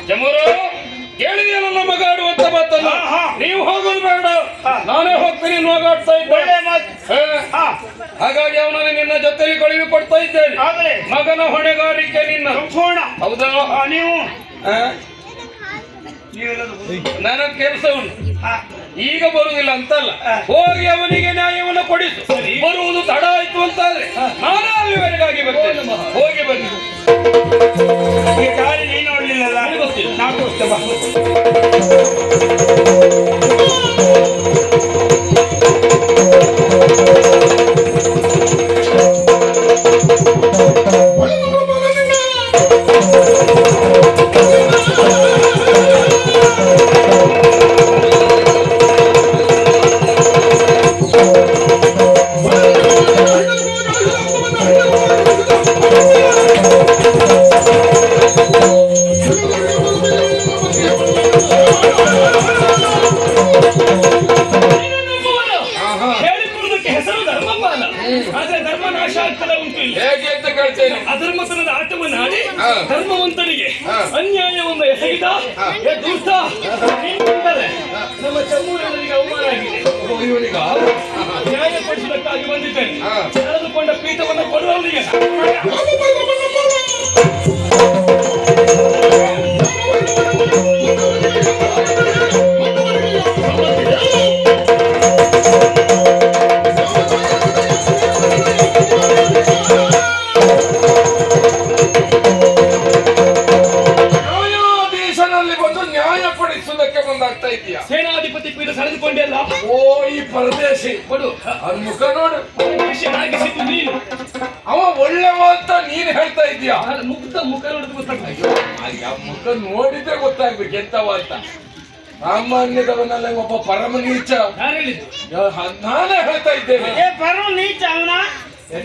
ಜಮೂರು ಕೇಳಿದೆಯಲ್ಲ ನನ್ನ ಮಗ ಆಡುವಂತ ಮಾತಲ್ಲ. ನೀವು ಹೋಗೋದು ಬೇಡ, ನಾನೇ ಹೋಗ್ತೀನಿ ನೋಗಾಡ್ತಾ ಇದ್ದೇನೆ. ಹಾಗಾಗಿ ಅವನನ್ನು ನಿನ್ನ ಜೊತೆಲಿ ಕಳುವಿ ಕೊಡ್ತಾ ಇದ್ದೇನೆ. ಮಗನ ಹೊಣೆಗಾರಿಕೆ ನಿನ್ನ. ಹೌದಾ? ನೀವು ನನ್ನ ಕೆಲಸ ಉಂಟು, ಈಗ ಬರುವುದಿಲ್ಲ ಅಂತಲ್ಲ. ಹೋಗಿ ಅವನಿಗೆ ನ್ಯಾಯವನ್ನು ಕೊಡಿಸು. ಬರುವುದು ತಡ ಆಯ್ತು ಅಂತಾದ್ರೆ ನಾನೇ ಅಲ್ಲಿವರೆಗಾಗಿ ಬರ್ತೇನೆ. ಹೋಗಿ ಬನ್ನಿ. ದಾರಿ ನೀನು ನೋಡ್ಲಿಲ್ಲ, ಗೊತ್ತಿಲ್ಲ. ನಾವು ಅಧರ್ಮತನದ ಆಟವನ್ನು ಆಡಿ ಧರ್ಮವಂತನಿಗೆ ಅನ್ಯಾಯವನ್ನು ಎಸಗಿದ ನಮ್ಮ ಚಮ್ಮೂರವರಿಗೆ ಅವಮಾನ ಆಗಿದೆ. ನ್ಯಾಯಪಡಿಸುವುದಕ್ಕಾಗಿ ಬಂದಿದ್ದೇನೆ. ಕಳೆದುಕೊಂಡ ಪೀಠವನ್ನು ಕೊಡುವವರಿಗೆ ಸೇನಾಧಿಪತಿ ಪೀಠ ಸೆಳೆದುಕೊಂಡೆಲ್ಲ. ಓ ಈ ಪರದೇಶಿ ಕೊಡು ಅವ್ರ ಮುಖ ನೋಡು. ನೀನು ಅವ ಒಳ್ಳೆವ ಅಂತ ನೀನ್ ಹೇಳ್ತಾ ಇದೀಯ. ಮುಖ ನೋಡಿದ್ರೆ ಗೊತ್ತಾಗ್ಬೇಕು. ಮುಖ ನೋಡಿದ್ರೆ ಗೊತ್ತಾಗ್ಬೇಕು ಎಂತವ ಅಂತ. ಸಾಮಾನ್ಯದವನಲ್ಲ ಒಬ್ಬ ಪರಮ ನೀಚ. ನಾನೇ ಹೇಳ್ತಾ ಇದ್ದೇನೆ. ಪರಮ ನೀಚ ಅವನ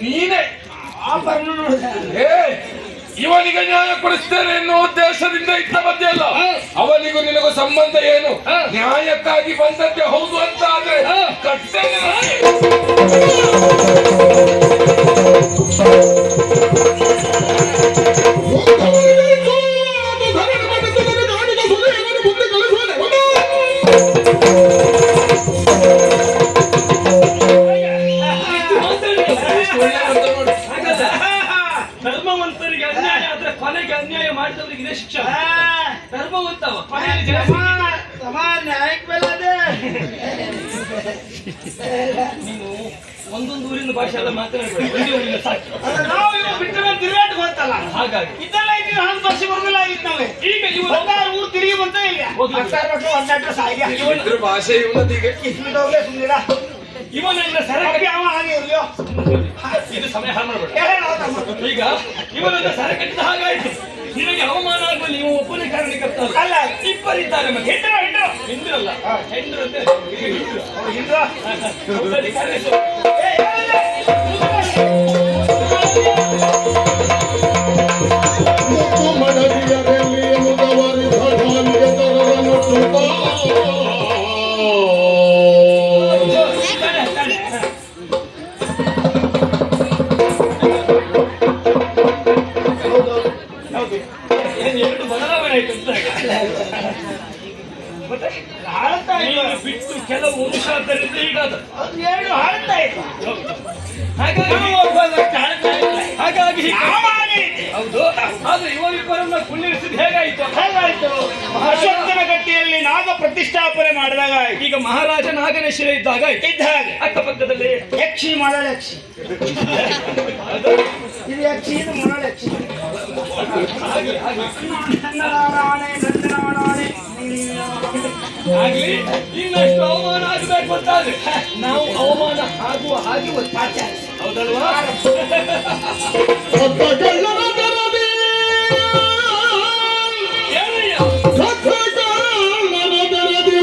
ನೀನೇ. ಇವನಿಗೆ ನ್ಯಾಯ ಕೊಡಿಸ್ತೇನೆ ಎನ್ನುವ ಉದ್ದೇಶದಿಂದ ಇದ್ದ ಮಧ್ಯಲ್ಲ. ಅವನಿಗೂ ನಿನಗೂ ಸಂಬಂಧ ಏನು? ನ್ಯಾಯಕ್ಕಾಗಿ ಬಂದದ್ದೇ ಹೌದು ಅಂತ ಆದ್ರೆ ಕಟ್ಟೇನೆ. ಧರ್ಮವಂತರಿಗೆ ಅನ್ಯಾಯ ಆದ್ರೆ ಕೊನೆಗೆ ಅನ್ಯಾಯ ಮಾಡಿದವರಿಗೆ ಇದೇ ಶಿಕ್ಷೆ. ಧರ್ಮವಂತವ ನೀನು ಒಂದೊಂದು ಊರಿನ ಭಾಷೆ ಎಲ್ಲ ಮಾತಾಡಬೇಡ. ಸಾಕು ತಿರುಗಾಟ ಗೊತ್ತಲ್ಲ. ಹಾಗಾಗಿ ಇದೆಲ್ಲ ವರ್ಷ ಬರೋದಿಲ್ಲ ಆಗಿತ್ತು ನಾವು. ಈಗ ಊರು ತಿರುಗಿ ಬಂತ ಭಾಷೆ ಇವನನ್ನ ಸರಕಿ ಅವ ಹಾಗೆ ಇರ್ಲಿಯೋ. ಇದು ಸಮಯ ಹಾಳು ಮಾಡಬೇಡ. ಈಗ ಇವನನ್ನ ಸರಕಟ್ಟಿದ ಹಾಗಾಯ್ತು. ನಿನಗೆ ಅವಮಾನ ಆಗುವ ನೀವು ಒಬ್ಬನೇ ಕಾರಣಕರ್ತ ಅಲ್ಲ, ಇಬ್ಬರಿದ್ದಾರೆ. ಮತ್ತೆ ಹಿಂದಿರಲ್ಲ ಬಿಟ್ಟು ಕೆಲವು ಅಂಶದಿಂದ ಈಗ ಹಾಗಾಗಿ ಹೌದು. ಆದ್ರೆ ಇವರಿಬ್ಬರನ್ನ ಕುಳ್ಳಿರಿಸಿದ ಹೇಗಾಯ್ತು? ಅಶ್ವತ್ಥನ ಗಟ್ಟಿಯಲ್ಲಿ ನಾಗ ಪ್ರತಿಷ್ಠಾಪನೆ ಮಾಡಿದಾಗ ಈಗ ಮಹಾರಾಜ ನಾಗನ ಶಿಲೆ ಇದ್ದಾಗ ಹಾಗೆ ಅಕ್ಕಪಕ್ಕದಲ್ಲಿ ಯಕ್ಷಿ ಮೊಳಲಕ್ಷಿ ಇದು ಯಕ್ಷಿ ಇದು ಮೊಳಲಕ್ಷಿ. ಆಗ್ಲಿ ಇನ್ನಷ್ಟು ಅವಮಾನ ಆಗಬೇಕು ಗೊತ್ತಾದ್ರೆ ನಾವು ಅವಮಾನ ಆಗುವ ಹಾಗೆ ಹೌದಲ್ವಾ?